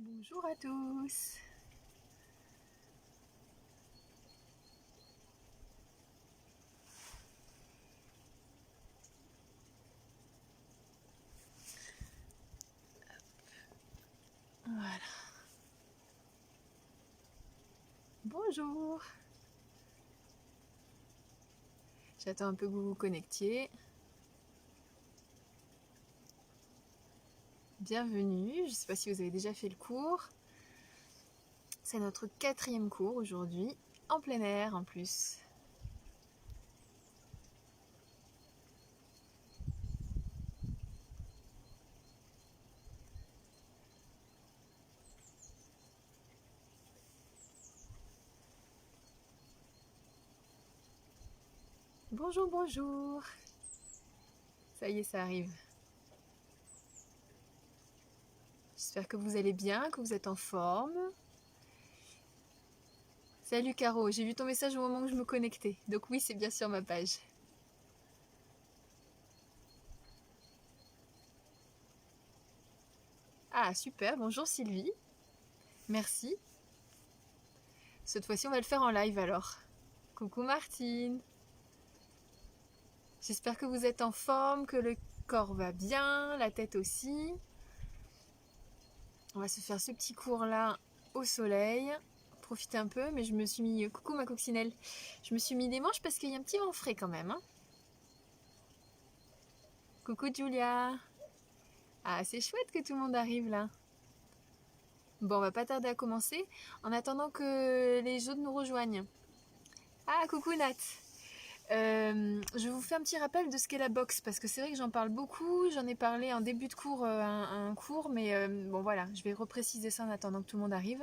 Bonjour à tous. Voilà. Bonjour. J'attends un peu que vous vous connectiez. Bienvenue. Je ne sais pas si vous avez déjà fait le cours. C'est notre 4e cours aujourd'hui, en plein air en plus. Bonjour, bonjour. Ça y est, ça arrive. J'espère que vous allez bien, que vous êtes en forme. Salut Caro, j'ai vu ton message au moment où je me connectais. Donc oui, c'est bien sur ma page. Ah, super. Bonjour Sylvie. Merci. Cette fois-ci, on va le faire en live alors. Coucou Martine. J'espère que vous êtes en forme, que le corps va bien, la tête aussi. On va se faire ce petit cours là au soleil. Profitez un peu, mais je me suis mis... Coucou ma coccinelle. Je me suis mis des manches parce qu'il y a un petit vent frais quand même. Hein. Coucou Julia. Ah, c'est chouette que tout le monde arrive là. Bon, on va pas tarder à commencer en attendant que les autres nous rejoignent. Ah, coucou Nat. Je vous fais un petit rappel de ce qu'est la boxe parce que c'est vrai que j'en parle beaucoup, j'en ai parlé en début de cours, un cours, mais bon voilà, je vais repréciser ça en attendant que tout le monde arrive.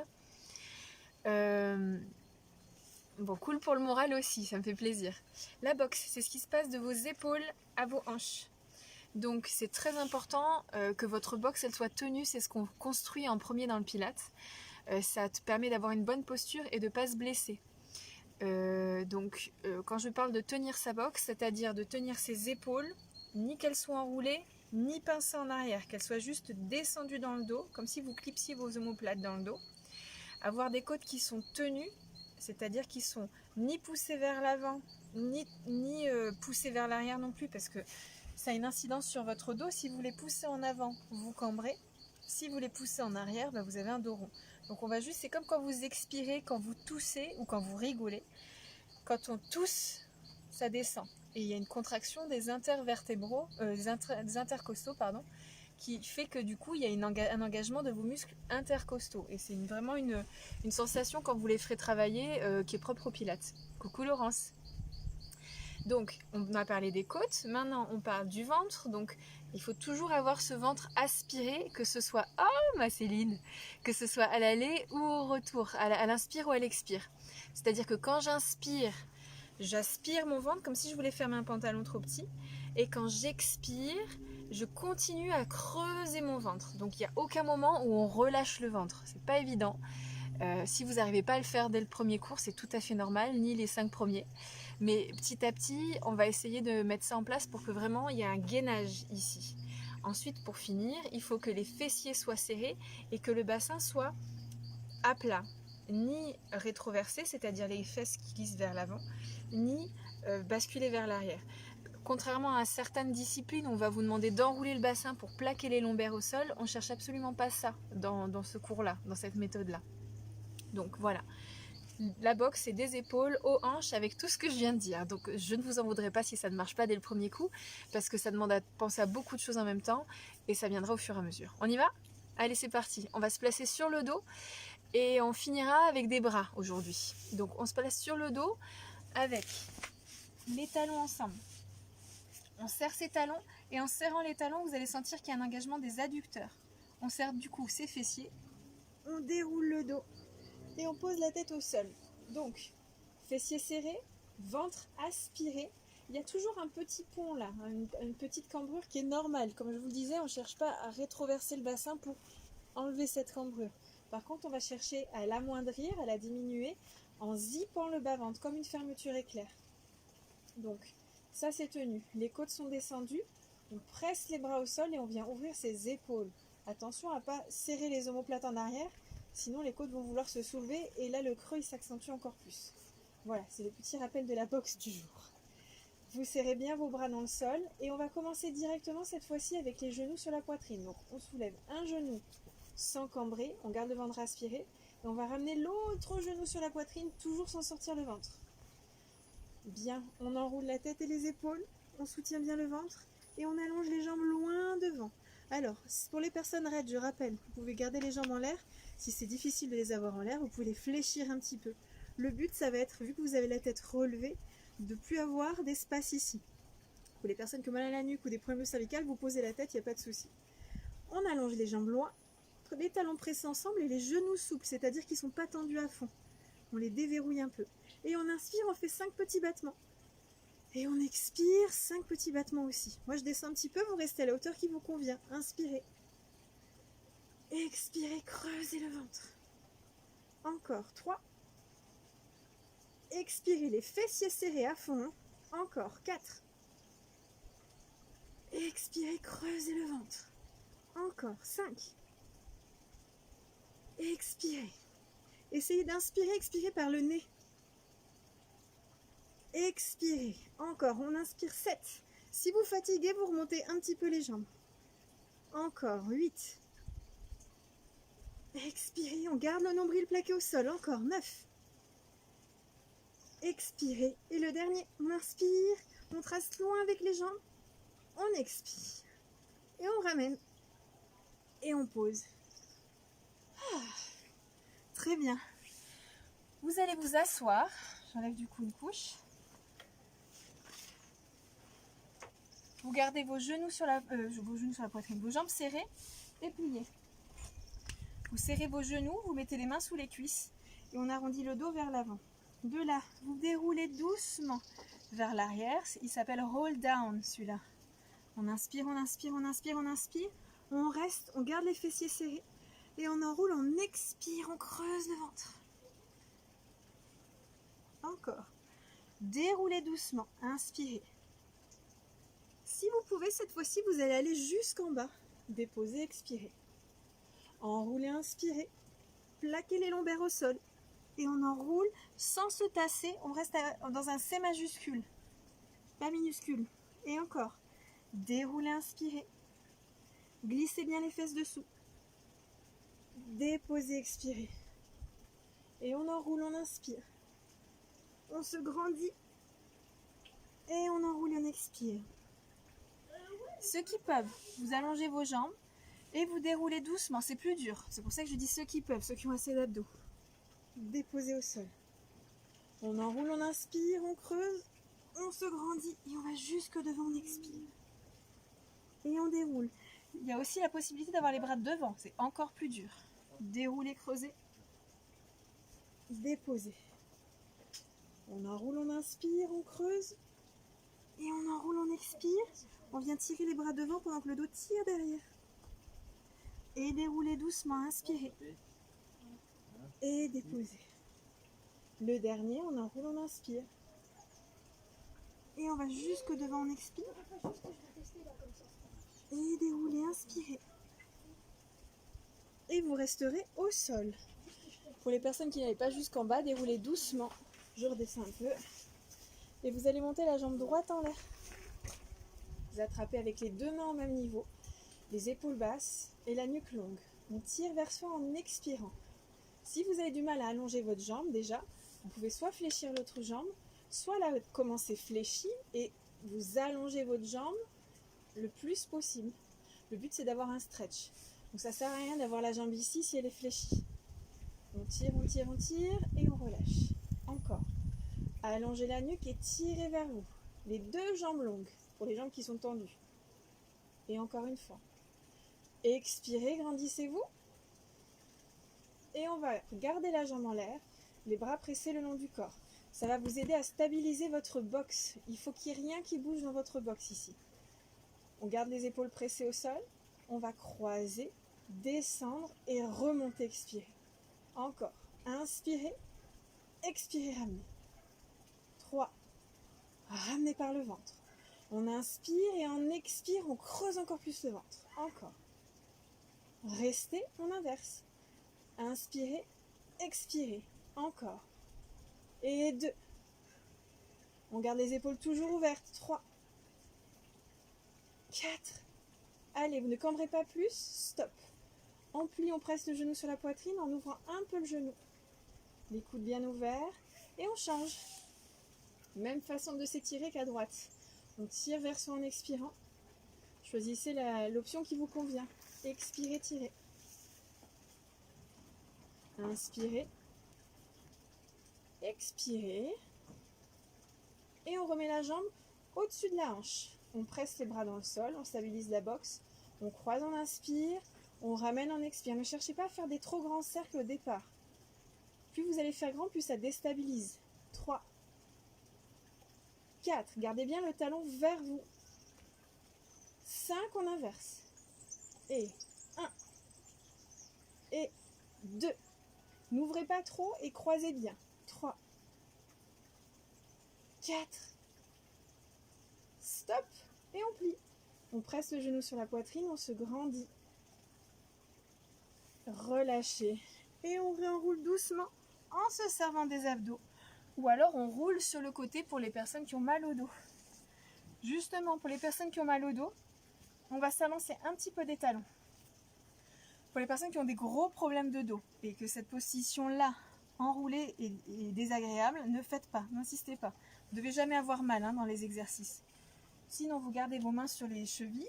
Bon, cool pour le moral aussi, ça me fait plaisir. La boxe, c'est ce qui se passe de vos épaules à vos hanches. Donc c'est très important que votre boxe elle soit tenue, c'est ce qu'on construit en premier dans le Pilates. Ça te permet d'avoir une bonne posture et de ne pas se blesser. Quand je parle de tenir sa boxe, c'est-à-dire de tenir ses épaules, ni qu'elles soient enroulées, ni pincées en arrière, qu'elles soient juste descendues dans le dos, comme si vous clipsiez vos omoplates dans le dos. Avoir des côtes qui sont tenues, c'est-à-dire qui sont ni poussées vers l'avant, ni poussées vers l'arrière non plus, parce que ça a une incidence sur votre dos. Si vous les poussez en avant, vous cambrez. Si vous les poussez en arrière, vous avez un dos rond. Donc on va juste, c'est comme quand vous expirez, quand vous toussez ou quand vous rigolez. Quand on tousse, ça descend. Et il y a une contraction des intervertébraux, des intercostaux, pardon, qui fait que du coup, il y a un engagement de vos muscles intercostaux. Et c'est vraiment une sensation quand vous les ferez travailler qui est propre au Pilates. Coucou Laurence. Donc, on a parlé des côtes, maintenant on parle du ventre. Donc, il faut toujours avoir ce ventre aspiré, que ce soit, oh ma Céline, que ce soit à l'aller ou au retour, à l'inspire ou à l'expire. C'est-à-dire que quand j'inspire, j'aspire mon ventre comme si je voulais fermer un pantalon trop petit. Et quand j'expire, je continue à creuser mon ventre. Donc, il n'y a aucun moment où on relâche le ventre. C'est pas évident. Si vous n'arrivez pas à le faire dès le premier cours, c'est tout à fait normal, ni les 5 premiers. Mais petit à petit, on va essayer de mettre ça en place pour que vraiment il y ait un gainage ici. Ensuite, pour finir, il faut que les fessiers soient serrés et que le bassin soit à plat. Ni rétroversé, c'est-à-dire les fesses qui glissent vers l'avant, ni basculer vers l'arrière. Contrairement à certaines disciplines où on va vous demander d'enrouler le bassin pour plaquer les lombaires au sol, on ne cherche absolument pas ça dans ce cours-là, dans cette méthode-là. Donc voilà, la boxe c'est des épaules aux hanches avec tout ce que je viens de dire. Donc je ne vous en voudrais pas si ça ne marche pas dès le premier coup, parce que ça demande à penser à beaucoup de choses en même temps, et ça viendra au fur et à mesure. On y va ? Allez, c'est parti. On va se placer sur le dos, et on finira avec des bras aujourd'hui. Donc on se place sur le dos avec les talons ensemble. On serre ses talons, et en serrant les talons, vous allez sentir qu'il y a un engagement des adducteurs. On serre du coup ses fessiers, on déroule le dos, et on pose la tête au sol. Donc, fessiers serrés, ventre aspiré. Il y a toujours un petit pont là, une petite cambrure qui est normale. Comme je vous le disais, on ne cherche pas à rétroverser le bassin pour enlever cette cambrure. Par contre, on va chercher à l'amoindrir, à la diminuer en zippant le bas-ventre, comme une fermeture éclair. Donc, ça c'est tenu. Les côtes sont descendues, on presse les bras au sol et on vient ouvrir ses épaules. Attention à ne pas serrer les omoplates en arrière, sinon les côtes vont vouloir se soulever et là le creux il s'accentue encore plus. Voilà, c'est le petit rappel de la boxe du jour. Vous serrez bien vos bras dans le sol et on va commencer directement cette fois-ci avec les genoux sur la poitrine. Donc on soulève un genou sans cambrer, on garde le ventre aspiré et on va ramener l'autre genou sur la poitrine, toujours sans sortir le ventre. Bien, on enroule la tête et les épaules, on soutient bien le ventre et on allonge les jambes loin devant. Alors, pour les personnes raides, je rappelle, vous pouvez garder les jambes en l'air. Si c'est difficile de les avoir en l'air, vous pouvez les fléchir un petit peu. Le but, ça va être, vu que vous avez la tête relevée, de ne plus avoir d'espace ici. Pour les personnes qui ont mal à la nuque ou des problèmes cervicales, vous posez la tête, il n'y a pas de souci. On allonge les jambes loin, les talons pressés ensemble et les genoux souples, c'est-à-dire qu'ils ne sont pas tendus à fond. On les déverrouille un peu. Et on inspire, on fait 5 petits battements. Et on expire, 5 petits battements aussi. Moi, je descends un petit peu, vous restez à la hauteur qui vous convient. Inspirez. Expirez, creusez le ventre. Encore 3. Expirez, les fessiers serrés à fond. Encore 4. Expirez, creusez le ventre. Encore 5. Expirez. Essayez d'inspirer, expirez par le nez. Expirez. Encore, on inspire 7. Si vous fatiguez, vous remontez un petit peu les jambes. Encore 8. Expirez, on garde le nombril plaqué au sol. Encore 9. Expirez. Et le dernier, on inspire, on trace loin avec les jambes. On expire. Et on ramène. Et on pose. Très bien. Vous allez vous asseoir. J'enlève du coup une couche. Vous gardez vos genoux sur la poitrine, vos jambes serrées et pliées. Vous serrez vos genoux, vous mettez les mains sous les cuisses et on arrondit le dos vers l'avant. De là, vous déroulez doucement vers l'arrière. Il s'appelle roll down celui-là. On inspire, on inspire, on inspire, on inspire. On reste, on garde les fessiers serrés et on enroule, on expire, on creuse le ventre. Encore. Déroulez doucement, inspirez. Si vous pouvez, cette fois-ci, vous allez aller jusqu'en bas. Déposez, expirez. Enroulez, inspirez. Plaquez les lombaires au sol. Et on enroule sans se tasser. On reste dans un C majuscule. Pas minuscule. Et encore. Déroulez, inspirez. Glissez bien les fesses dessous. Déposez, expirez. Et on enroule, on inspire. On se grandit. Et on enroule, on expire. Ceux qui peuvent, vous allongez vos jambes et vous déroulez doucement. C'est plus dur. C'est pour ça que je dis ceux qui peuvent, ceux qui ont assez d'abdos. Déposez au sol. On enroule, on inspire, on creuse, on se grandit et on va jusque devant, on expire. Et on déroule. Il y a aussi la possibilité d'avoir les bras devant. C'est encore plus dur. Déroulez, creusez. Déposez. On enroule, on inspire, on creuse. Et on enroule, on expire. On vient tirer les bras devant pendant que le dos tire derrière. Et déroulez doucement, inspirez. Et déposez. Le dernier, on enroule, on inspire. Et on va jusque devant, on expire. Et déroulez, inspirez. Et vous resterez au sol. Pour les personnes qui n'allaient pas jusqu'en bas, déroulez doucement. Je redescends un peu. Et vous allez monter la jambe droite en l'air. Vous attrapez avec les deux mains au même niveau, les épaules basses et la nuque longue. On tire vers soi en expirant. Si vous avez du mal à allonger votre jambe déjà, vous pouvez soit fléchir l'autre jambe, soit la commencer fléchie et vous allongez votre jambe le plus possible. Le but c'est d'avoir un stretch. Donc ça ne sert à rien d'avoir la jambe ici si elle est fléchie. On tire, on tire, on tire et on relâche. Encore. Allongez la nuque et tirez vers vous. Les deux jambes longues. Pour les jambes qui sont tendues. Et encore une fois. Expirez, grandissez-vous. Et on va garder la jambe en l'air, les bras pressés le long du corps. Ça va vous aider à stabiliser votre boxe. Il faut qu'il n'y ait rien qui bouge dans votre boxe ici. On garde les épaules pressées au sol. On va croiser, descendre et remonter, expirer. Encore. Inspirez, expirez, ramenez. 3. Ramenez par le ventre. On inspire et on expire, on creuse encore plus le ventre. Encore. Restez, on inverse. Inspirez, expirez. Encore. Et 2. On garde les épaules toujours ouvertes. 3. 4. Allez, vous ne cambrez pas plus. Stop. On plie, on presse le genou sur la poitrine en ouvrant un peu le genou. Les coudes bien ouverts. Et on change. Même façon de s'étirer qu'à droite. On tire vers soi en expirant. Choisissez l'option qui vous convient. Expirez, tirez. Inspirez. Expirez. Et on remet la jambe au-dessus de la hanche. On presse les bras dans le sol, on stabilise la boxe. On croise, on inspire. On ramène, on expire. Ne cherchez pas à faire des trop grands cercles au départ. Plus vous allez faire grand, plus ça déstabilise. 3. 4. Gardez bien le talon vers vous. 5. On inverse. Et 1. Et 2. N'ouvrez pas trop et croisez bien. 3. 4. Stop. Et on plie. On presse le genou sur la poitrine, on se grandit. Relâchez. Et on réenroule doucement en se servant des abdos. Ou alors on roule sur le côté pour les personnes qui ont mal au dos. Justement, pour les personnes qui ont mal au dos, on va s'avancer un petit peu des talons. Pour les personnes qui ont des gros problèmes de dos et que cette position-là, enroulée, est désagréable, ne faites pas, n'insistez pas. Vous ne devez jamais avoir mal dans les exercices. Sinon, vous gardez vos mains sur les chevilles,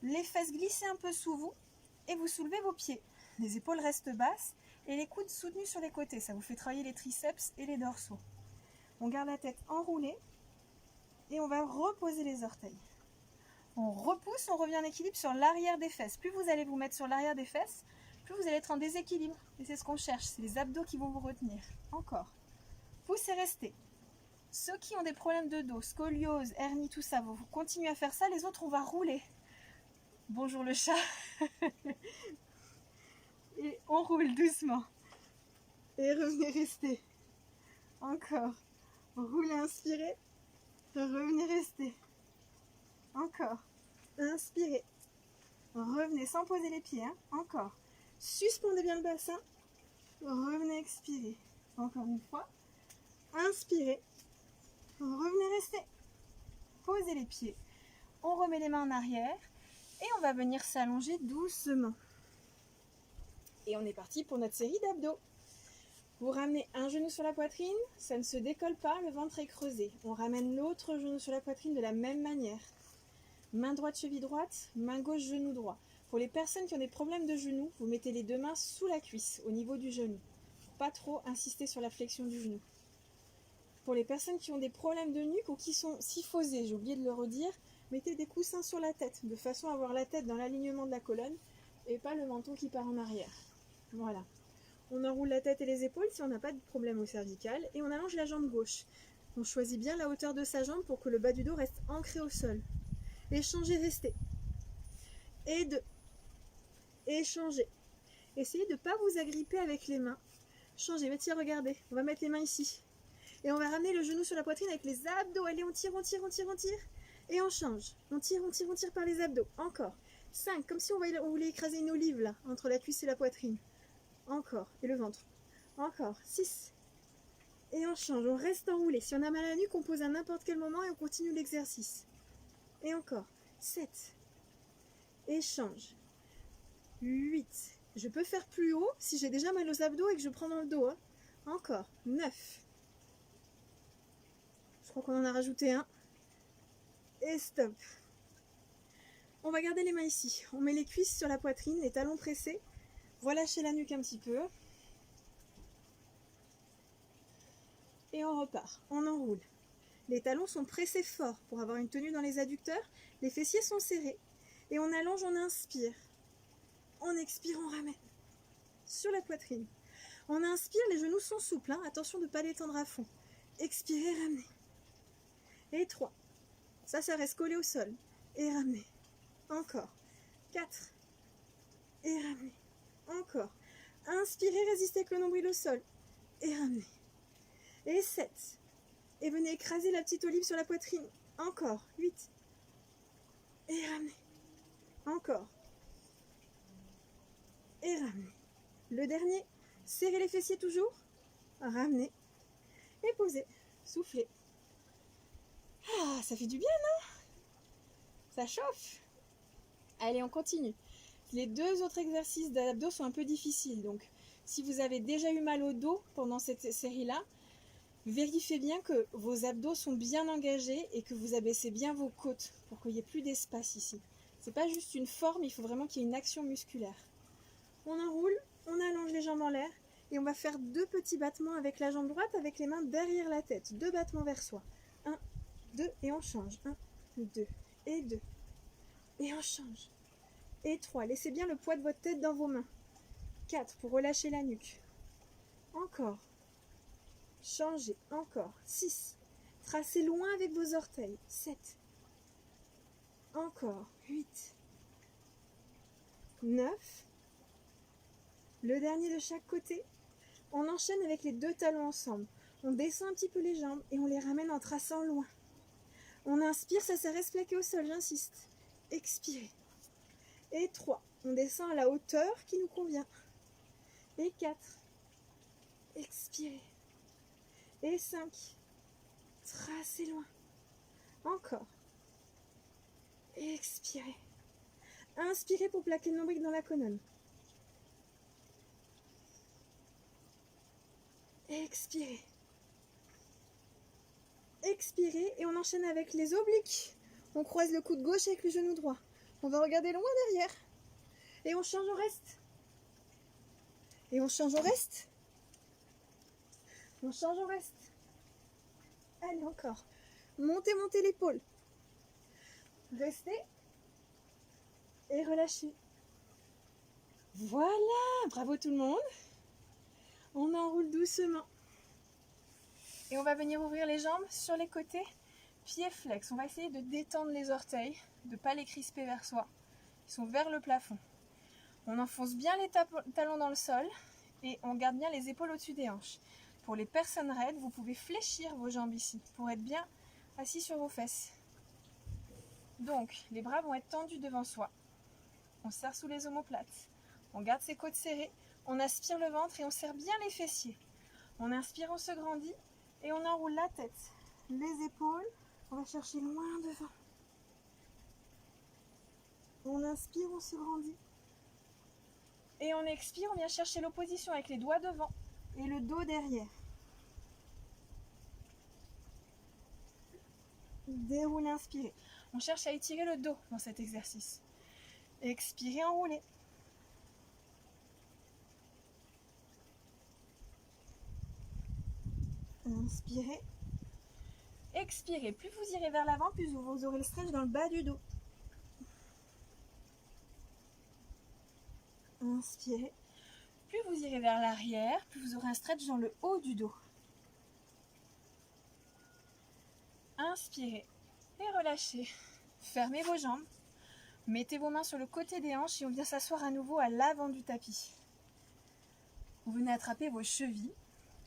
les fesses glissez un peu sous vous et vous soulevez vos pieds. Les épaules restent basses et les coudes soutenus sur les côtés. Ça vous fait travailler les triceps et les dorsaux. On garde la tête enroulée et on va reposer les orteils. On repousse, on revient en équilibre sur l'arrière des fesses. Plus vous allez vous mettre sur l'arrière des fesses, plus vous allez être en déséquilibre. Et c'est ce qu'on cherche, c'est les abdos qui vont vous retenir. Encore. Poussez, restez. Ceux qui ont des problèmes de dos, scoliose, hernie, tout ça, vous continuez à faire ça. Les autres, on va rouler. Bonjour le chat. Et on roule doucement. Et revenez, restez. Encore. Roulez, inspirez. Revenez, restez. Encore. Inspirez. Revenez sans poser les pieds. Encore. Suspendez bien le bassin. Revenez, expirez. Encore une fois. Inspirez. Revenez, restez. Posez les pieds. On remet les mains en arrière. Et on va venir s'allonger doucement. Et on est parti pour notre série d'abdos. Vous ramenez un genou sur la poitrine, ça ne se décolle pas, le ventre est creusé. On ramène l'autre genou sur la poitrine de la même manière. Main droite, cheville droite, main gauche, genou droit. Pour les personnes qui ont des problèmes de genoux, vous mettez les deux mains sous la cuisse, au niveau du genou. Pas trop insister sur la flexion du genou. Pour les personnes qui ont des problèmes de nuque ou qui sont syphosées, j'ai oublié de le redire, mettez des coussins sur la tête, de façon à avoir la tête dans l'alignement de la colonne et pas le menton qui part en arrière. Voilà. On enroule la tête et les épaules si on n'a pas de problème au cervical et on allonge la jambe gauche. On choisit bien la hauteur de sa jambe pour que le bas du dos reste ancré au sol. Échangez, restez. Et 2. Échangez. Essayez de ne pas vous agripper avec les mains. Changez, mais tiens, regardez. On va mettre les mains ici. Et on va ramener le genou sur la poitrine avec les abdos. Allez, on tire, on tire, on tire, on tire. Et on change. On tire, on tire, on tire par les abdos. Encore. 5, comme si on voulait écraser une olive là, entre la cuisse et la poitrine. Encore. Et le ventre. Encore. 6. Et on change. On reste enroulé. Si on a mal à la nuque, on pose à n'importe quel moment et on continue l'exercice. Et encore. 7. Et change. 8. Je peux faire plus haut si j'ai déjà mal aux abdos et que je prends dans le dos. Encore. 9. Je crois qu'on en a rajouté un. Et stop. On va garder les mains ici. On met les cuisses sur la poitrine, les talons pressés. Relâchez la nuque un petit peu. Et on repart. On enroule. Les talons sont pressés fort pour avoir une tenue dans les adducteurs. Les fessiers sont serrés. Et on allonge, on inspire. On expire, on ramène. Sur la poitrine. On inspire, les genoux sont souples. Attention de ne pas les tendre à fond. Expirez, ramenez. Et 3. Ça reste collé au sol. Et ramenez. Encore. 4. Et ramenez. Encore. Inspirez, résistez avec le nombril au sol. Et ramenez. Et 7. Et venez écraser la petite olive sur la poitrine. Encore. 8. Et ramenez. Encore. Le dernier, serrez les fessiers toujours. Ramenez et posez. Soufflez. Ah, ça fait du bien, non? Ça chauffe. Allez, on continue. Les deux autres exercices d'abdos sont un peu difficiles. Donc, si vous avez déjà eu mal au dos pendant cette série-là, vérifiez bien que vos abdos sont bien engagés et que vous abaissez bien vos côtes pour qu'il n'y ait plus d'espace ici. C'est pas juste une forme, il faut vraiment qu'il y ait une action musculaire. On enroule, on allonge les jambes en l'air et on va faire 2 petits battements avec la jambe droite avec les mains derrière la tête. 2 battements vers soi. 1, 2 et on change. 1, 2 et 2. Et on change. Et 3. Laissez bien le poids de votre tête dans vos mains. 4 pour relâcher la nuque. Encore. Changez. Encore. 6. Tracez loin avec vos orteils. 7. Encore. 8. 9. Le dernier de chaque côté. On enchaîne avec les 2 talons ensemble. On descend un petit peu les jambes et on les ramène en traçant loin. On inspire, ça reste plaqué au sol, j'insiste. Expirez. Et 3. On descend à la hauteur qui nous convient. Et 4. Expirez. Et 5. Tracez loin. Encore. Expirez. Inspirez pour plaquer le nombril dans la colonne. Expirez. Expirez et on enchaîne avec les obliques. On croise le coude gauche avec le genou droit. On va regarder loin derrière. Et on change au reste. Et on change au reste. On change au reste. Allez, encore. Montez, montez l'épaule. Restez. Et relâchez. Voilà, bravo tout le monde. On enroule doucement. Et on va venir ouvrir les jambes sur les côtés. Pieds flex. On va essayer de détendre les orteils, de ne pas les crisper vers soi. Ils sont vers le plafond. On enfonce bien les talons dans le sol et on garde bien les épaules au-dessus des hanches. Pour les personnes raides, vous pouvez fléchir vos jambes ici pour être bien assis sur vos fesses. Donc, les bras vont être tendus devant soi. On serre sous les omoplates. On garde ses côtes serrées. On aspire le ventre et on serre bien les fessiers. On inspire, on se grandit et on enroule la tête. Les épaules, on va chercher loin devant. On inspire, on se grandit. Et on expire, on vient chercher l'opposition avec les doigts devant et le dos derrière. Déroulez, inspirez. On cherche à étirer le dos dans cet exercice. Expirez, enroulez. Inspirez. Expirez. Plus vous irez vers l'avant, plus vous aurez le stretch dans le bas du dos. Inspirez. Plus vous irez vers l'arrière, plus vous aurez un stretch dans le haut du dos. Inspirez et relâchez. Fermez vos jambes. Mettez vos mains sur le côté des hanches et on vient s'asseoir à nouveau à l'avant du tapis. Vous venez attraper vos chevilles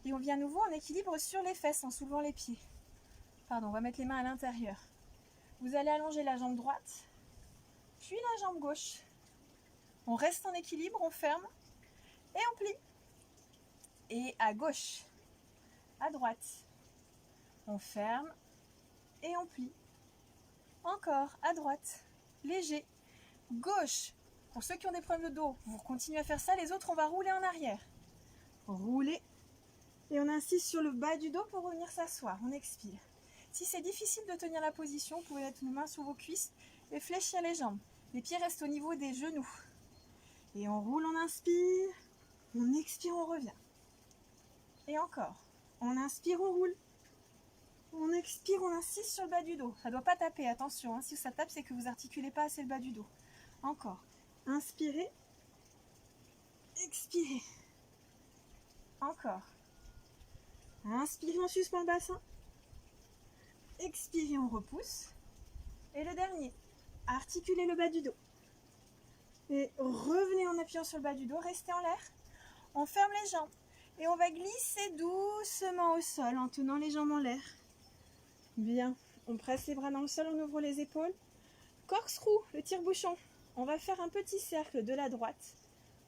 et on vient à nouveau en équilibre sur les fesses en soulevant les pieds. Pardon, on va mettre les mains à l'intérieur. Vous allez allonger la jambe droite, puis la jambe gauche. On reste en équilibre, on ferme et on plie. Et à gauche, à droite, on ferme et on plie. Encore à droite, léger, gauche. Pour ceux qui ont des problèmes de dos, vous continuez à faire ça. Les autres, on va rouler en arrière. Rouler. Et on insiste sur le bas du dos pour revenir s'asseoir. On expire. Si c'est difficile de tenir la position, vous pouvez mettre une main sous vos cuisses et fléchir les jambes. Les pieds restent au niveau des genoux. Et on roule, on inspire. On expire, on revient. Et encore. On inspire, on roule. On expire, on insiste sur le bas du dos. Ça ne doit pas taper, attention. Si ça tape, c'est que vous articulez pas assez le bas du dos. Encore. Inspirez. Expirez. Encore. Inspirez, on suspend le bassin. Expirez, on repousse. Et le dernier. Articulez le bas du dos. Et revenez en appuyant sur le bas du dos. Restez en l'air. On ferme les jambes. Et on va glisser doucement au sol en tenant les jambes en l'air. Bien. On presse les bras dans le sol, on ouvre les épaules. Corkscrew, le tire-bouchon. On va faire un petit cercle de la droite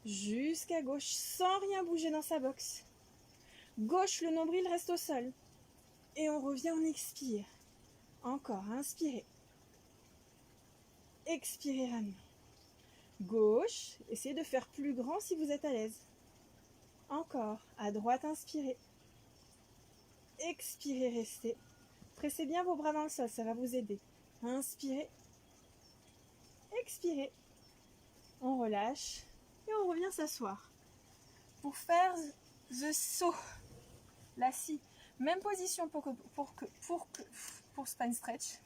jusqu'à gauche, sans rien bouger dans sa boxe. Gauche, le nombril reste au sol. Et on revient, on expire. Encore, inspirez. Expirez, ramenez. Gauche, essayez de faire plus grand si vous êtes à l'aise. Encore, à droite, inspirez. Expirez, restez. Pressez bien vos bras dans le sol, ça va vous aider. Inspirez. Expirez. On relâche et on revient s'asseoir. Pour faire the saut, la scie, même position pour spine stretch.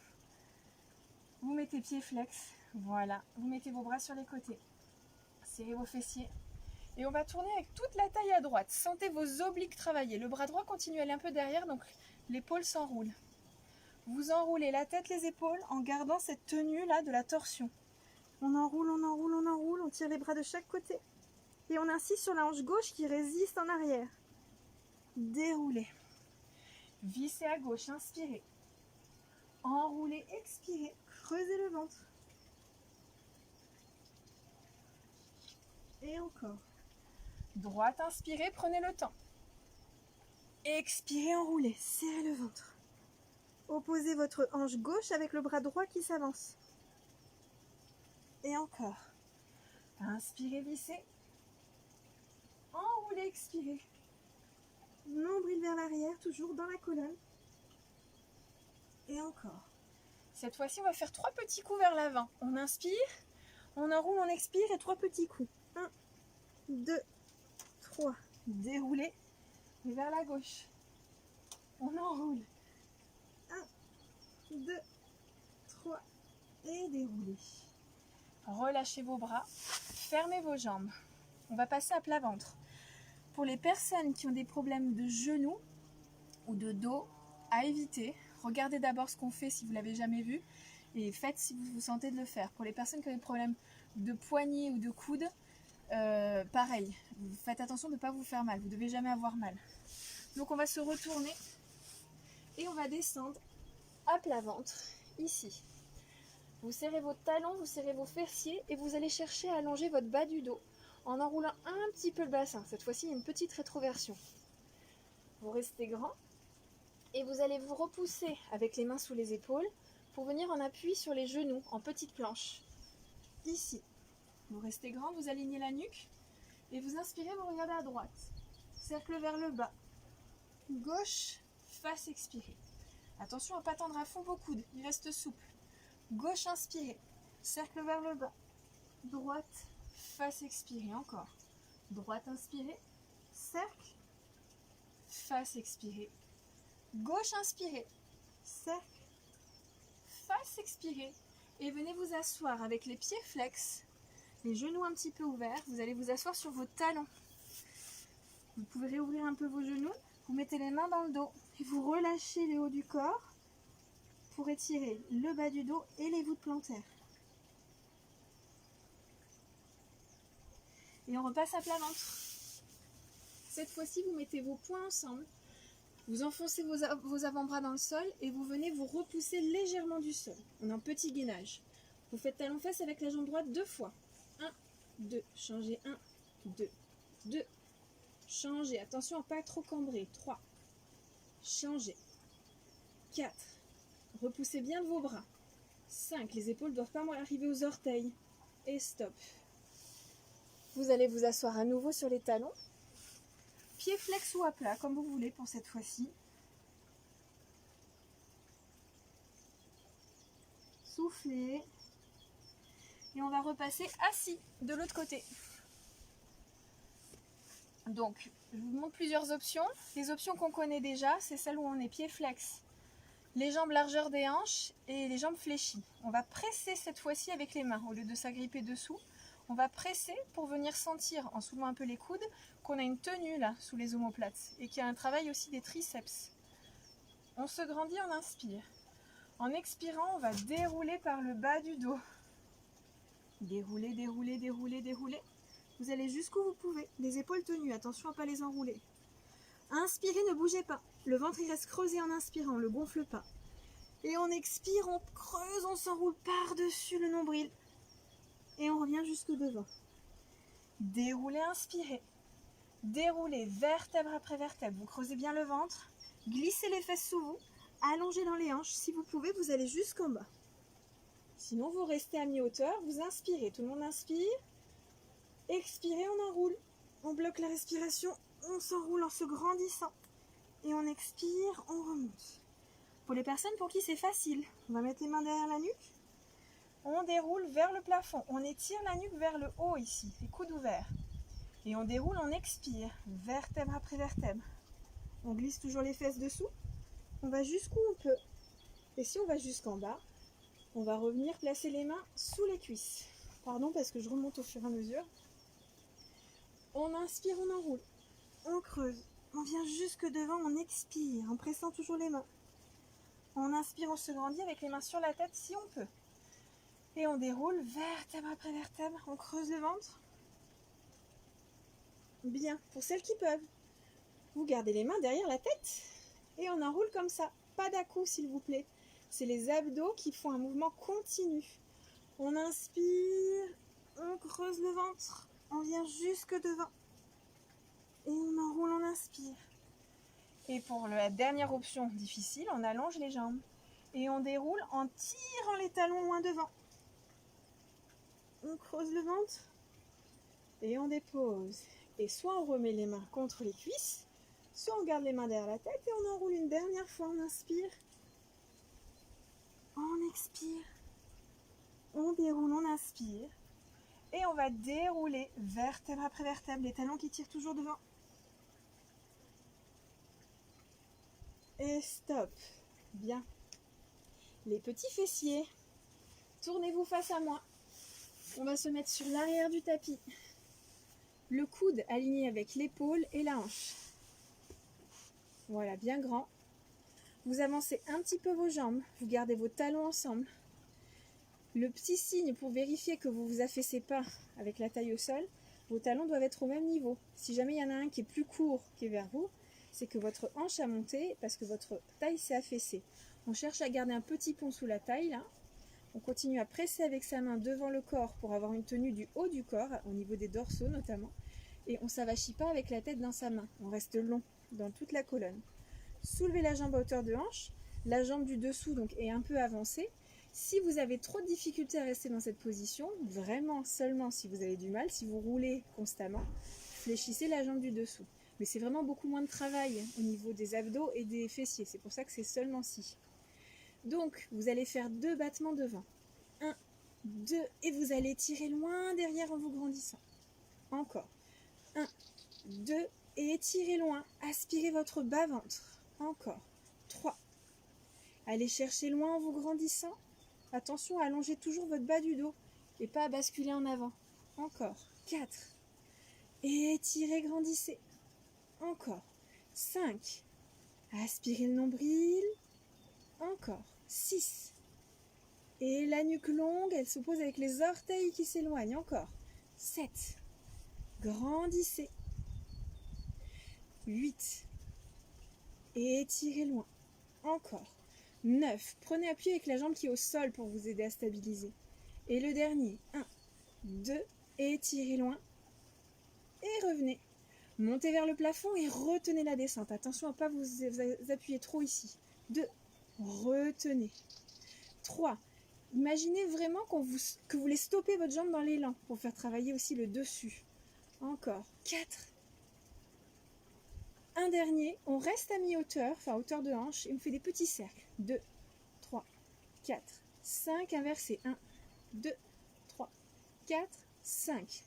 Vous mettez pieds flex, voilà. Vous mettez vos bras sur les côtés. Serrez vos fessiers. Et on va tourner avec toute la taille à droite. Sentez vos obliques travailler. Le bras droit continue à aller un peu derrière, donc l'épaule s'enroule. Vous enroulez la tête, les épaules en gardant cette tenue là de la torsion. On enroule, on enroule, on enroule, on tire les bras de chaque côté. Et on insiste sur la hanche gauche qui résiste en arrière. Déroulez. Vissez à gauche, inspirez. Enroulez, expirez. Creusez le ventre. Et encore. Droite, inspirez, prenez le temps. Expirez, enroulez, serrez le ventre. Opposez votre hanche gauche avec le bras droit qui s'avance. Et encore. Inspirez, vissez. Enroulez, expirez. Nombril vers l'arrière, toujours dans la colonne. Et encore. Cette fois-ci, on va faire 3 petits coups vers l'avant. On inspire, on enroule, on expire et 3 petits coups. 1, 2, 3. Déroulez. Et vers la gauche. On enroule. 1, 2, 3. Et déroulez. Relâchez vos bras. Fermez vos jambes. On va passer à plat ventre. Pour les personnes qui ont des problèmes de genoux ou de dos, à éviter, regardez d'abord ce qu'on fait si vous ne l'avez jamais vu et faites si vous vous sentez de le faire. Pour les personnes qui ont des problèmes de poignet ou de coude, pareil, faites attention de ne pas vous faire mal, vous ne devez jamais avoir mal. Donc on va se retourner et on va descendre à plat ventre, ici. Vous serrez vos talons, vous serrez vos fessiers et vous allez chercher à allonger votre bas du dos en enroulant un petit peu le bassin. Cette fois-ci, il y a une petite rétroversion. Vous restez grand et vous allez vous repousser avec les mains sous les épaules pour venir en appui sur les genoux en petite planche. Ici, vous restez grand, vous alignez la nuque et vous inspirez, vous regardez à droite. Cercle vers le bas. Gauche, face expirée. Attention à ne pas tendre à fond vos coudes, il reste souple. Gauche, inspirez. Cercle vers le bas. Droite, face expirée. Encore. Droite, inspirée. Cercle. Face expirée. Gauche, inspirez. Cercle. Face expirée. Et venez vous asseoir avec les pieds flex. Les genoux un petit peu ouverts. Vous allez vous asseoir sur vos talons. Vous pouvez réouvrir un peu vos genoux. Vous mettez les mains dans le dos. Et vous relâchez le haut du corps pour étirer le bas du dos et les voûtes plantaires. Et on repasse à plat ventre. Cette fois-ci, vous mettez vos poings ensemble. Vous enfoncez vos avant-bras dans le sol et vous venez vous repousser légèrement du sol. On a un petit gainage. Vous faites talon-fesse avec la jambe droite 2 fois. 1, 2, changez 1, 2, 2. Changez, attention à ne pas trop cambrer. 3, changez. 4, repoussez bien de vos bras. 5, les épaules ne doivent pas arriver aux orteils. Et stop. Vous allez vous asseoir à nouveau sur les talons. Pieds flex ou à plat, comme vous voulez pour cette fois-ci. Soufflez. Et on va repasser assis de l'autre côté. Donc, je vous montre plusieurs options. Les options qu'on connaît déjà, c'est celle où on est pieds flex. Les jambes largeur des hanches et les jambes fléchies. On va presser cette fois-ci avec les mains. Au lieu de s'agripper dessous, on va presser pour venir sentir, en soulevant un peu les coudes, qu'on a une tenue là, sous les omoplates. Et qu'il y a un travail aussi des triceps. On se grandit, on inspire. En expirant, on va dérouler par le bas du dos. Dérouler, dérouler, dérouler, dérouler. Vous allez jusqu'où vous pouvez. Les épaules tenues, attention à ne pas les enrouler. Inspirez, ne bougez pas. Le ventre il reste creusé en inspirant, ne le gonfle pas. Et on expire, on creuse, on s'enroule par-dessus le nombril. Et on revient jusque devant. Déroulez, inspirez. Déroulez vertèbre après vertèbre. Vous creusez bien le ventre. Glissez les fesses sous vous. Allongez dans les hanches. Si vous pouvez, vous allez jusqu'en bas. Sinon, vous restez à mi-hauteur. Vous inspirez. Tout le monde inspire. Expirez, on enroule. On bloque la respiration. On s'enroule en se grandissant. Et on expire, on remonte. Pour les personnes pour qui c'est facile, on va mettre les mains derrière la nuque. On déroule vers le plafond. On étire la nuque vers le haut ici, les coudes ouverts. Et on déroule, on expire, vertèbre après vertèbre. On glisse toujours les fesses dessous. On va jusqu'où on peut. Et si on va jusqu'en bas, on va revenir placer les mains sous les cuisses. Pardon parce que je remonte au fur et à mesure. On inspire, on enroule. On creuse. On vient jusque devant, on expire en pressant toujours les mains. On inspire, on se grandit avec les mains sur la tête si on peut. Et on déroule vertèbre après vertèbre. On creuse le ventre. Bien, pour celles qui peuvent. Vous gardez les mains derrière la tête et on enroule comme ça. Pas d'à-coups s'il vous plaît. C'est les abdos qui font un mouvement continu. On inspire, on creuse le ventre, on vient jusque devant. Et on enroule, on inspire. Et pour la dernière option difficile, on allonge les jambes. Et on déroule en tirant les talons loin devant. On creuse le ventre et on dépose. Et soit on remet les mains contre les cuisses, soit on garde les mains derrière la tête et on enroule une dernière fois. On inspire, on expire, on déroule, on inspire. Et on va dérouler vertèbre après vertèbre, les talons qui tirent toujours devant. Et stop. Bien. Les petits fessiers, tournez-vous face à moi. On va se mettre sur l'arrière du tapis. Le coude aligné avec l'épaule et la hanche. Voilà, bien grand. Vous avancez un petit peu vos jambes. Vous gardez vos talons ensemble. Le petit signe pour vérifier que vous vous affaissez pas avec la taille au sol, vos talons doivent être au même niveau. Si jamais il y en a un qui est plus court qui est vers vous, c'est que votre hanche a monté parce que votre taille s'est affaissée. On cherche à garder un petit pont sous la taille là. On continue à presser avec sa main devant le corps pour avoir une tenue du haut du corps, au niveau des dorsaux notamment. Et on ne s'avachit pas avec la tête dans sa main. On reste long dans toute la colonne. Soulevez la jambe à hauteur de hanche. La jambe du dessous donc est un peu avancée. Si vous avez trop de difficultés à rester dans cette position, vraiment seulement si vous avez du mal, si vous roulez constamment, fléchissez la jambe du dessous. Mais c'est vraiment beaucoup moins de travail au niveau des abdos et des fessiers. C'est pour ça que c'est seulement si. Donc, vous allez faire 2 battements devant. 1, 2, et vous allez tirer loin derrière en vous grandissant. Encore. 1, 2, et étirez loin. Aspirez votre bas-ventre. Encore. 3. Allez chercher loin en vous grandissant. Attention à allonger toujours votre bas du dos et pas à basculer en avant. Encore. 4. Et étirez, grandissez. Encore. 5. Aspirez le nombril. Encore. 6. Et la nuque longue, elle se pose avec les orteils qui s'éloignent. Encore. 7. Grandissez. 8. Et étirez loin. Encore. 9. Prenez appui avec la jambe qui est au sol pour vous aider à stabiliser. Et le dernier. 1, 2. Et étirez loin. Et revenez. Montez vers le plafond et retenez la descente. Attention à ne pas vous appuyer trop ici. 2. Retenez. 3. Imaginez vraiment que vous voulez stopper votre jambe dans l'élan pour faire travailler aussi le dessus. Encore. 4. Un dernier. On reste à mi-hauteur, enfin hauteur de hanche, et on fait des petits cercles. 2, 3, 4, 5. Inversez. 1, 2, 3, 4, 5.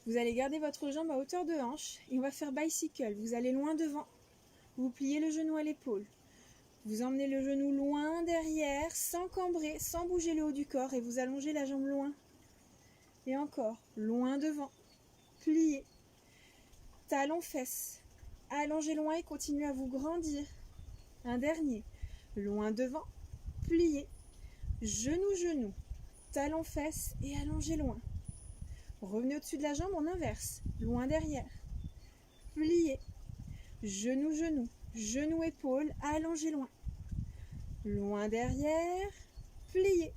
Vous allez garder votre jambe à hauteur de hanche et on va faire bicycle. Vous allez loin devant. Vous pliez le genou à l'épaule. Vous emmenez le genou loin derrière, sans cambrer, sans bouger le haut du corps et vous allongez la jambe loin. Et encore, loin devant. Pliez. Talons fesses. Allongez loin et continuez à vous grandir. Un dernier. Loin devant. Pliez. Genou, genou. Talons fesses et allongez loin. Revenez au-dessus de la jambe en inverse. Loin derrière. Pliez. Genou, genou. Genou, épaule. Allongez loin. Loin derrière. Pliez.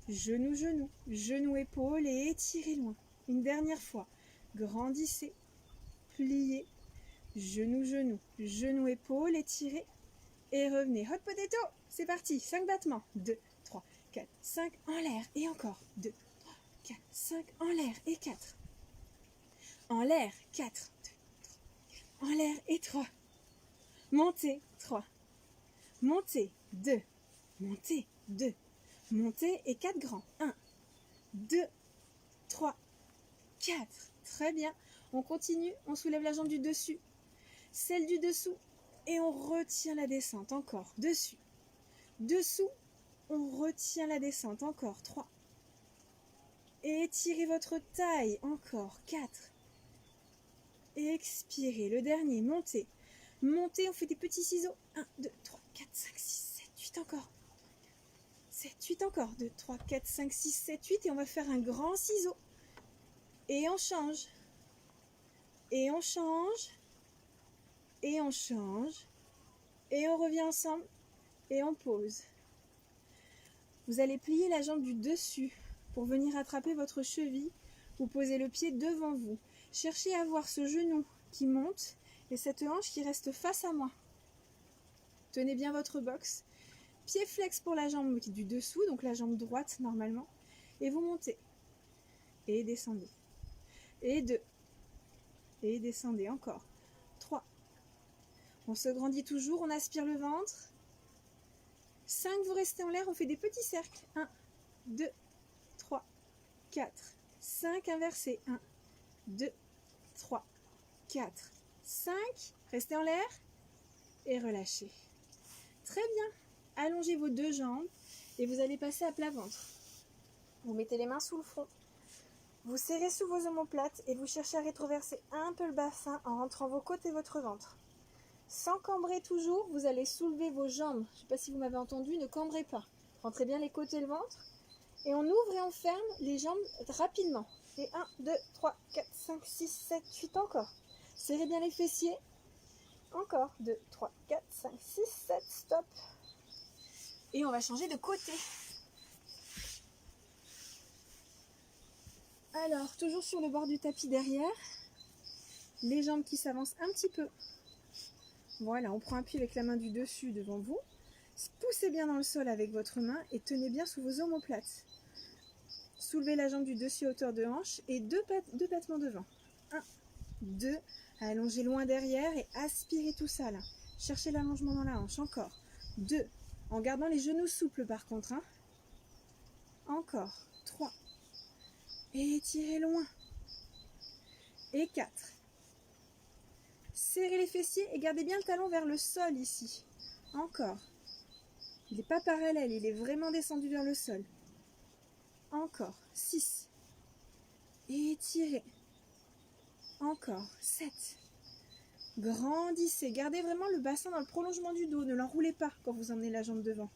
Genou, genou. Genou, épaule et étirez loin. Une dernière fois. Grandissez. Pliez. Genou, genou. Genou, épaule. Étirez. Et revenez. Hot potato. C'est parti. 5 battements. 2, 3, 4, 5. En l'air. Et encore. 2, 3, 4, 5. En l'air. Et 4. En l'air. 4. 2, 3, 4. En l'air. Et 3. Montez. 3. Montez. 2. Montez. 2. Montez et 4 grands. 1, 2, 3, 4. Très bien. On continue. On soulève la jambe du dessus. Celle du dessous. Et on retient la descente. Encore. Dessus. Dessous. On retient la descente. Encore. 3. Et étirez votre taille. Encore. 4. Et expirez. Le dernier. Montez. Montez. On fait des petits ciseaux. 1, 2, 3, 4, 5, 6, 7, 8. Encore. 7, 8 encore. 2, 3, 4, 5, 6, 7, 8. Et on va faire un grand ciseau. Et on change. Et on change. Et on change. Et on revient ensemble. Et on pose. Vous allez plier la jambe du dessus pour venir attraper votre cheville. Vous posez le pied devant vous. Cherchez à voir ce genou qui monte et cette hanche qui reste face à moi. Tenez bien votre boxe. Pied flex pour la jambe du dessous, donc la jambe droite normalement. Et vous montez. Et descendez. Et 2. Et descendez encore. 3. On se grandit toujours, on aspire le ventre. 5, vous restez en l'air, on fait des petits cercles. 1, 2, 3, 4, 5, inversés. 1, 2, 3, 4, 5. Restez en l'air et relâchez. Très bien. Allongez vos 2 jambes et vous allez passer à plat ventre. Vous mettez les mains sous le front. Vous serrez sous vos omoplates et vous cherchez à rétroverser un peu le bassin en rentrant vos côtes et votre ventre. Sans cambrer toujours, vous allez soulever vos jambes. Je ne sais pas si vous m'avez entendu, ne cambrez pas. Rentrez bien les côtes et le ventre. Et on ouvre et on ferme les jambes rapidement. Et 1, 2, 3, 4, 5, 6, 7, 8 encore. Serrez bien les fessiers. Encore. 2, 3, 4, 5, 6, 7, stop. Et on va changer de côté. Alors, toujours sur le bord du tapis derrière. Les jambes qui s'avancent un petit peu. Voilà, on prend appui avec la main du dessus devant vous. Poussez bien dans le sol avec votre main et tenez bien sous vos omoplates. Soulevez la jambe du dessus à hauteur de hanche et 2 battements devant. 1, 2, allongez loin derrière et aspirez tout ça là. Cherchez l'allongement dans la hanche. Encore. 2, en gardant les genoux souples par contre. Encore. 3. Et étirez loin. Et 4. Serrez les fessiers et gardez bien le talon vers le sol ici. Encore. Il n'est pas parallèle, il est vraiment descendu vers le sol. Encore. 6. Et étirez. Encore. 7. Grandissez. Gardez vraiment le bassin dans le prolongement du dos. Ne l'enroulez pas quand vous emmenez la jambe devant.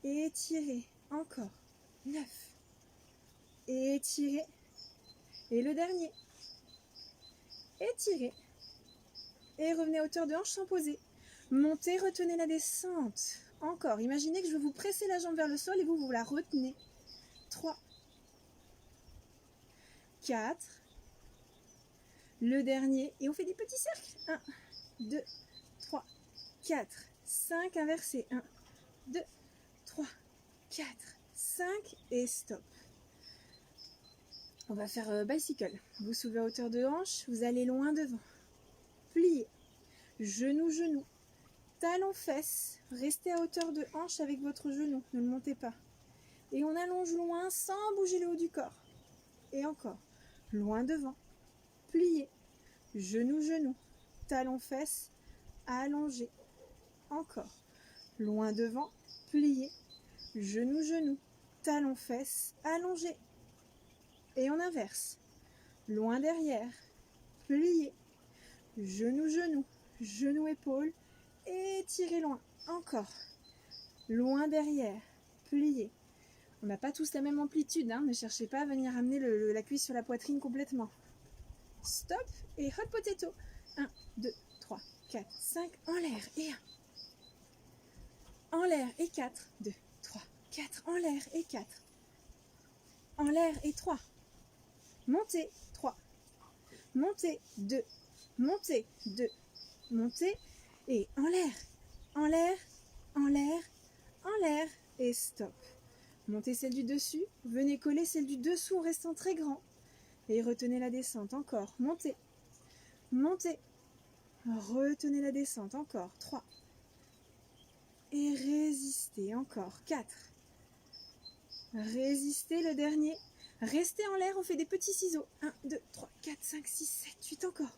Et étirez. Encore. 9. Et étirez. Et le dernier. Étirez. Et revenez à hauteur de hanche sans poser. Montez, retenez la descente. Encore. Imaginez que je vais vous presser la jambe vers le sol et vous la retenez. 3. 4. Le dernier. Et on fait des petits cercles. 1, 2, 3, 4, 5. Inversés. 1, 2, 3, 4, 5. Et stop. On va faire bicycle. Vous soulevez à hauteur de hanche. Vous allez loin devant. Pliez. Genou, genou. Talon, fesses. Restez à hauteur de hanche avec votre genou. Ne le montez pas. Et on allonge loin sans bouger le haut du corps. Et encore. Loin devant. Pliez. Genou, genou. Talon, fesses. Allongez. Encore. Loin devant. Pliez. Genou, genou. Talon, fesses. Allongez. Et on inverse. Loin derrière. Pliez. Genou, genou. Genou, épaule. Et tirez loin. Encore. Loin derrière. Pliez. On n'a pas tous la même amplitude. Ne cherchez pas à venir amener la cuisse sur la poitrine complètement. Stop. Et hot potato. 1, 2, 3, 4, 5. En l'air. Et 1. En l'air. Et 4. 2, 3, 4. En l'air. Et 4. En l'air. Et 3. montez, 3, montez, 2, montez, 2, montez, et en l'air, en l'air, en l'air, en l'air, et stop. Montez celle du dessus, venez coller celle du dessous en restant très grand. Et retenez la descente, encore, montez, montez, retenez la descente, encore, 3. Et résistez, encore, 4. Résistez le dernier. Restez en l'air, on fait des petits ciseaux. 1, 2, 3, 4, 5, 6, 7, 8, encore.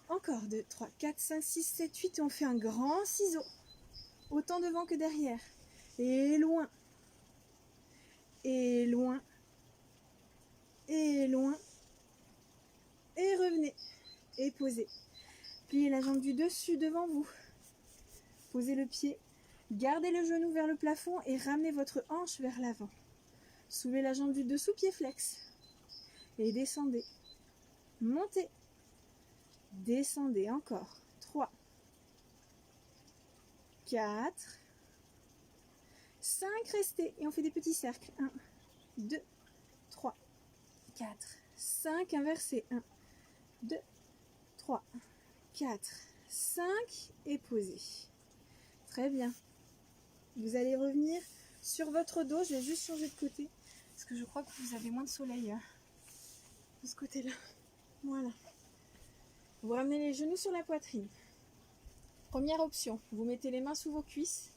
Encore 2, 3, 4, 5, 6, 7, 8 et on fait un grand ciseau. Autant devant que derrière. Et loin. Et loin. Et loin. Et revenez. Et posez. Pliez la jambe du dessus devant vous. Posez le pied. Gardez le genou vers le plafond et ramenez votre hanche vers l'avant. Soulevez la jambe du dessous, pied flex. Et descendez. Montez. Descendez encore. 3, 4, 5, restez. Et on fait des petits cercles. 1, 2, 3, 4, 5, inversez. 1, 2, 3, 4, 5 et posez. Très bien. Vous allez revenir sur votre dos. Je vais juste changer de côté parce que je crois que vous avez moins de soleil de ce côté-là. Voilà. Vous ramenez les genoux sur la poitrine. Première option, vous mettez les mains sous vos cuisses,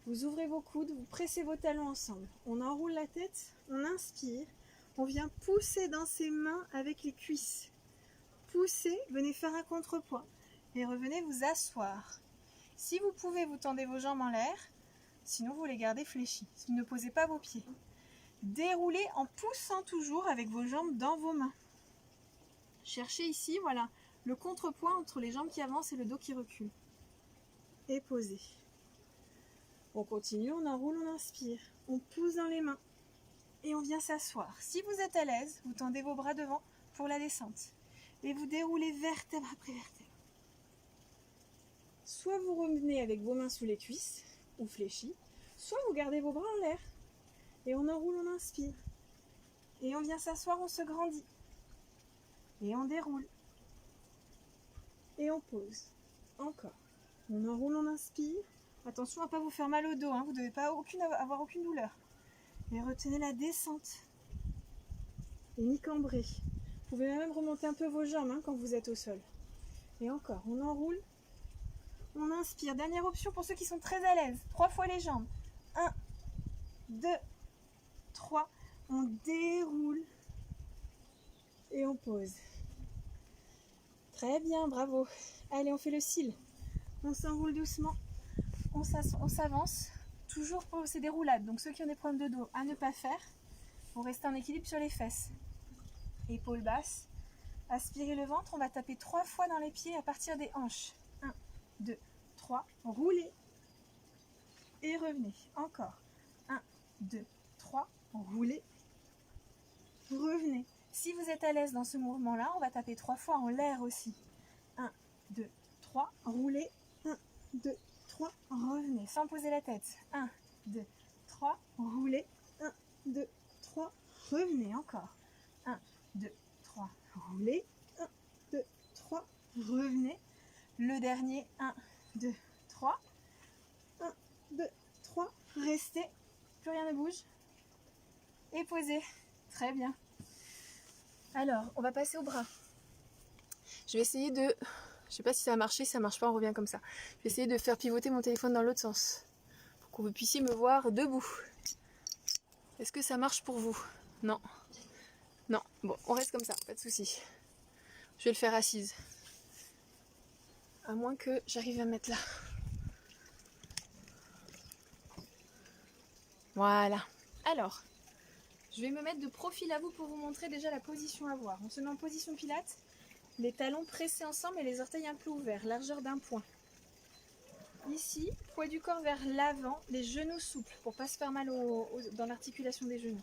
vous ouvrez vos coudes, vous pressez vos talons ensemble. On enroule la tête, on inspire, on vient pousser dans ses mains avec les cuisses. Poussez, venez faire un contrepoids et revenez vous asseoir. Si vous pouvez, vous tendez vos jambes en l'air, sinon vous les gardez fléchies. Ne posez pas vos pieds. Déroulez en poussant toujours avec vos jambes dans vos mains. Cherchez ici, voilà, le contrepoids entre les jambes qui avancent et le dos qui recule. Et posez. On continue, on enroule, on inspire. On pousse dans les mains. Et on vient s'asseoir. Si vous êtes à l'aise, vous tendez vos bras devant pour la descente. Et vous déroulez vertèbre après vertèbre. Soit vous revenez avec vos mains sous les cuisses, ou fléchies, soit vous gardez vos bras en l'air. Et on enroule, on inspire. Et on vient s'asseoir, on se grandit. Et on déroule. Et on pose. Encore. On enroule, on inspire. Attention à ne pas vous faire mal au dos, hein. Vous ne devez pas avoir aucune douleur. Et retenez la descente. Et ni cambrer. Vous pouvez même remonter un peu vos jambes quand vous êtes au sol. Et encore, on enroule. On inspire. Dernière option pour ceux qui sont très à l'aise. 3 fois les jambes. 1, 2, 3. On déroule. Et on pose. Très bien, bravo. Allez, on fait le cil. On s'enroule doucement. On s'avance. Toujours pour ces déroulades. Donc ceux qui ont des problèmes de dos, à ne pas faire. Vous restez en équilibre sur les fesses. Épaules basses. Aspirez le ventre. On va taper 3 fois dans les pieds à partir des hanches. 1, 2, 3. Roulez. Et revenez. Encore. 1, 2, 3. Roulez. Revenez. Si vous êtes à l'aise dans ce mouvement-là, on va taper 3 fois en l'air aussi. 1, 2, 3. Roulez. 1, 2, 3. Revenez. Sans poser la tête. 1, 2, 3. Roulez. 1, 2, 3. Revenez. Encore. 1, 2, 3. Roulez. 1, 2, 3. Revenez. Le dernier. 1, 2, 3. 1, 2, 3. Restez. Plus rien ne bouge. Et posez. Très bien. Alors, on va passer au bras. Je vais essayer de... Je sais pas si ça a marché, si ça marche pas, on revient comme ça. Je vais essayer de faire pivoter mon téléphone dans l'autre sens. Pour que vous puissiez me voir debout. Est-ce que ça marche pour vous? Non. Non. Bon, on reste comme ça, pas de souci. Je vais le faire assise. À moins que j'arrive à me mettre là. Voilà. Alors, je vais me mettre de profil à vous pour vous montrer déjà la position à voir. On se met en position pilates. Les talons pressés ensemble et les orteils un peu ouverts, largeur d'un point. Ici, poids du corps vers l'avant, les genoux souples pour ne pas se faire mal dans l'articulation des genoux.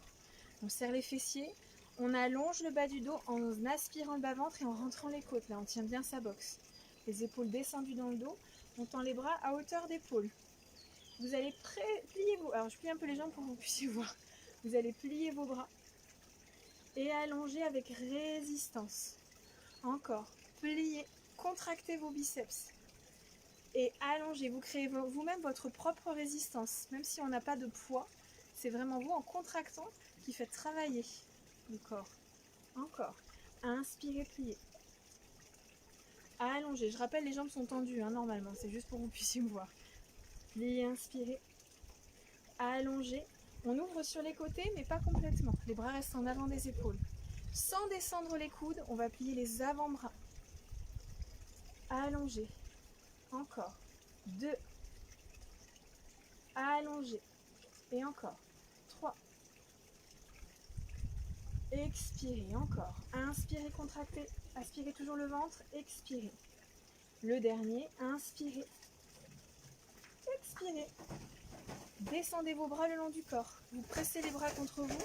On serre les fessiers, on allonge le bas du dos en aspirant le bas-ventre et en rentrant les côtes. Là, on tient bien sa boxe. Les épaules descendues dans le dos, on tend les bras à hauteur d'épaule. Vous allez plier vos... Alors, je plie un peu les jambes pour que vous puissiez voir. Vous allez plier vos bras. Et allongez avec résistance. Encore. Pliez, contractez vos biceps. Et allongez, vous créez vous-même votre propre résistance. Même si on n'a pas de poids, c'est vraiment vous en contractant qui faites travailler le corps. Encore. Inspirez, pliez. Allongez. Je rappelle, les jambes sont tendues normalement. C'est juste pour que vous puissiez me voir. Pliez, inspirez. Allongez. On ouvre sur les côtés, mais pas complètement. Les bras restent en avant des épaules. Sans descendre les coudes, on va plier les avant-bras. Allongez. Encore. 2. Allongez. Et encore. 3. Expirez. Encore. Inspirez, contractez. Aspirez toujours le ventre. Expirez. Le dernier. Inspirez. Expirez. Descendez vos bras le long du corps. Vous pressez les bras contre vous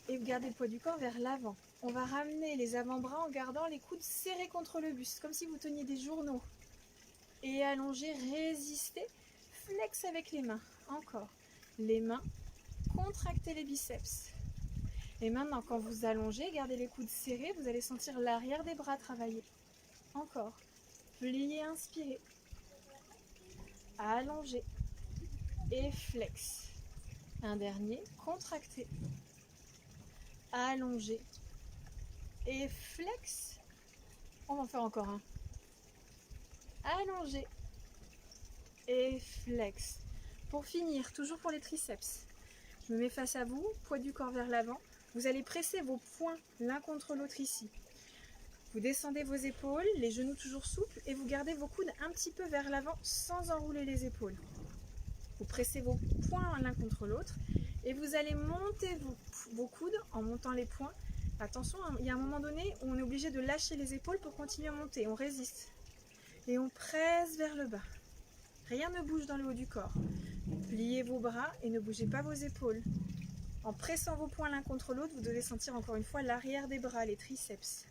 et vous gardez le poids du corps vers l'avant. On va ramener les avant-bras en gardant les coudes serrés contre le buste, comme si vous teniez des journaux. Et allongez, résistez, flex avec les mains. Encore. Les mains, contractez les biceps. Et maintenant, quand vous allongez, gardez les coudes serrés, vous allez sentir l'arrière des bras travailler. Encore. Pliez, inspirez. Allongez. Et flex. Un dernier, contractez. Allongez. Et flex. On va en faire encore un. Allongez. Et flex. Pour finir, toujours pour les triceps. Je me mets face à vous, poids du corps vers l'avant. Vous allez presser vos poings l'un contre l'autre ici. Vous descendez vos épaules, les genoux toujours souples, et vous gardez vos coudes un petit peu vers l'avant sans enrouler les épaules. Vous pressez vos poings l'un contre l'autre et vous allez monter vos coudes en montant les poings. Attention, il y a un moment donné où on est obligé de lâcher les épaules pour continuer à monter. On résiste et on presse vers le bas. Rien ne bouge dans le haut du corps. Pliez vos bras et ne bougez pas vos épaules. En pressant vos poings l'un contre l'autre, vous devez sentir encore une fois l'arrière des bras, les triceps.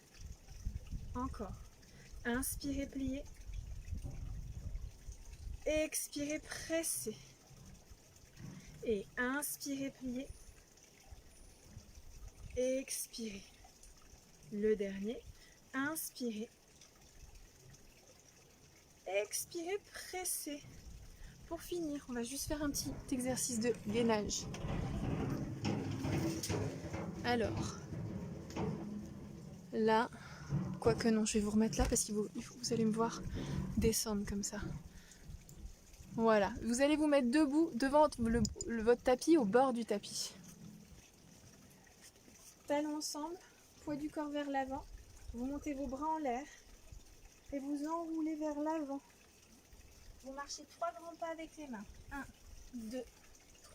Encore. Inspirez, pliez. Expirez, pressez. Et inspirez, pliez. Expirez. Le dernier. Inspirez. Expirez, pressez. Pour finir, on va juste faire un petit exercice de gainage. Alors, là, quoique non, je vais vous remettre là parce que vous allez me voir descendre comme ça. Voilà, vous allez vous mettre debout devant votre tapis, au bord du tapis. Talons ensemble, poids du corps vers l'avant. Vous montez vos bras en l'air et vous enroulez vers l'avant. Vous marchez 3 grands pas avec les mains. 1, 2,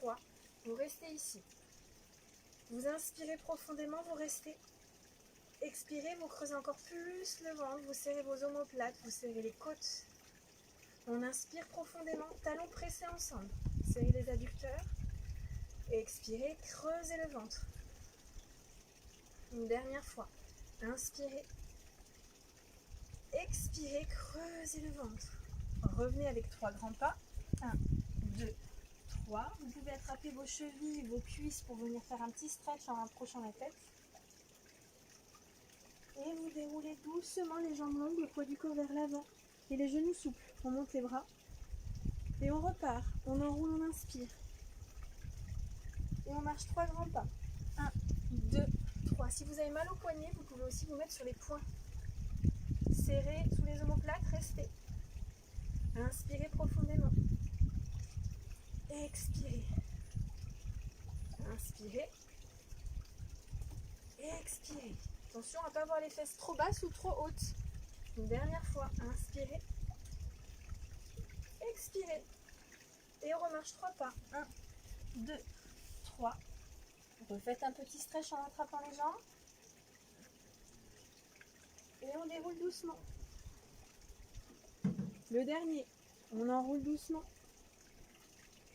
3. Vous restez ici. Vous inspirez profondément, vous restez. Expirez, vous creusez encore plus le ventre, vous serrez vos omoplates, vous serrez les côtes. On inspire profondément, talons pressés ensemble. Serrez les adducteurs. Expirez, creusez le ventre. Une dernière fois. Inspirez. Expirez, creusez le ventre. Revenez avec 3 grands pas. 1, 2, 3. Vous pouvez attraper vos chevilles, vos cuisses pour venir faire un petit stretch en rapprochant la tête. Et vous déroulez doucement les jambes longues, le poids du corps vers l'avant. Et les genoux souples. On monte les bras. Et on repart. On enroule, on inspire. Et on marche 3 grands pas. 1, 2, 3. Si vous avez mal au poignet, vous pouvez aussi vous mettre sur les poings. Serrez sous les omoplates, restez. Inspirez profondément. Expirez. Inspirez. Expirez. Attention à ne pas avoir les fesses trop basses ou trop hautes. Une dernière fois. Inspirez. Expirez. Et on remarche 3 pas. 1, 2, 3. Refaites un petit stretch en attrapant les jambes. Et on déroule doucement. Le dernier. On enroule doucement.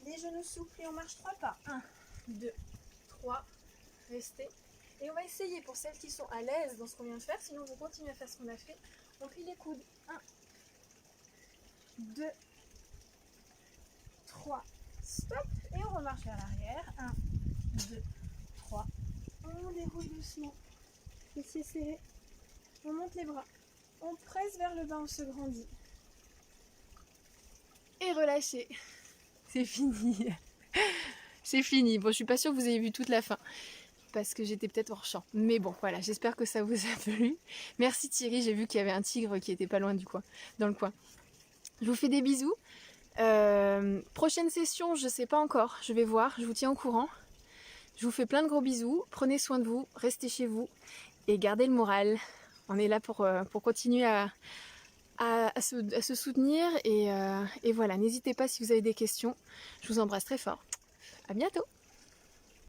Les genoux souples et on marche 3 pas. 1, 2, 3. Restez. Et on va essayer pour celles qui sont à l'aise dans ce qu'on vient de faire. Sinon, vous continuez à faire ce qu'on a fait. On plie les coudes. 1, 2, 3. Stop. Et on remarche vers l'arrière. 1, 2, 3. On déroule doucement. Fessiers serrés. On monte les bras. On presse vers le bas, on se grandit. Et relâchez. C'est fini. C'est fini. Bon, je suis pas sûre que vous ayez vu toute la fin. Parce que j'étais peut-être hors champ. Mais bon, voilà, j'espère que ça vous a plu. Merci Thierry, j'ai vu qu'il y avait un tigre qui était pas loin dans le coin. Je vous fais des bisous. Prochaine session, je sais pas encore. Je vais voir, je vous tiens au courant. Je vous fais plein de gros bisous. Prenez soin de vous, restez chez vous et gardez le moral. On est là pour continuer à se soutenir. Et voilà, n'hésitez pas si vous avez des questions. Je vous embrasse très fort. À bientôt!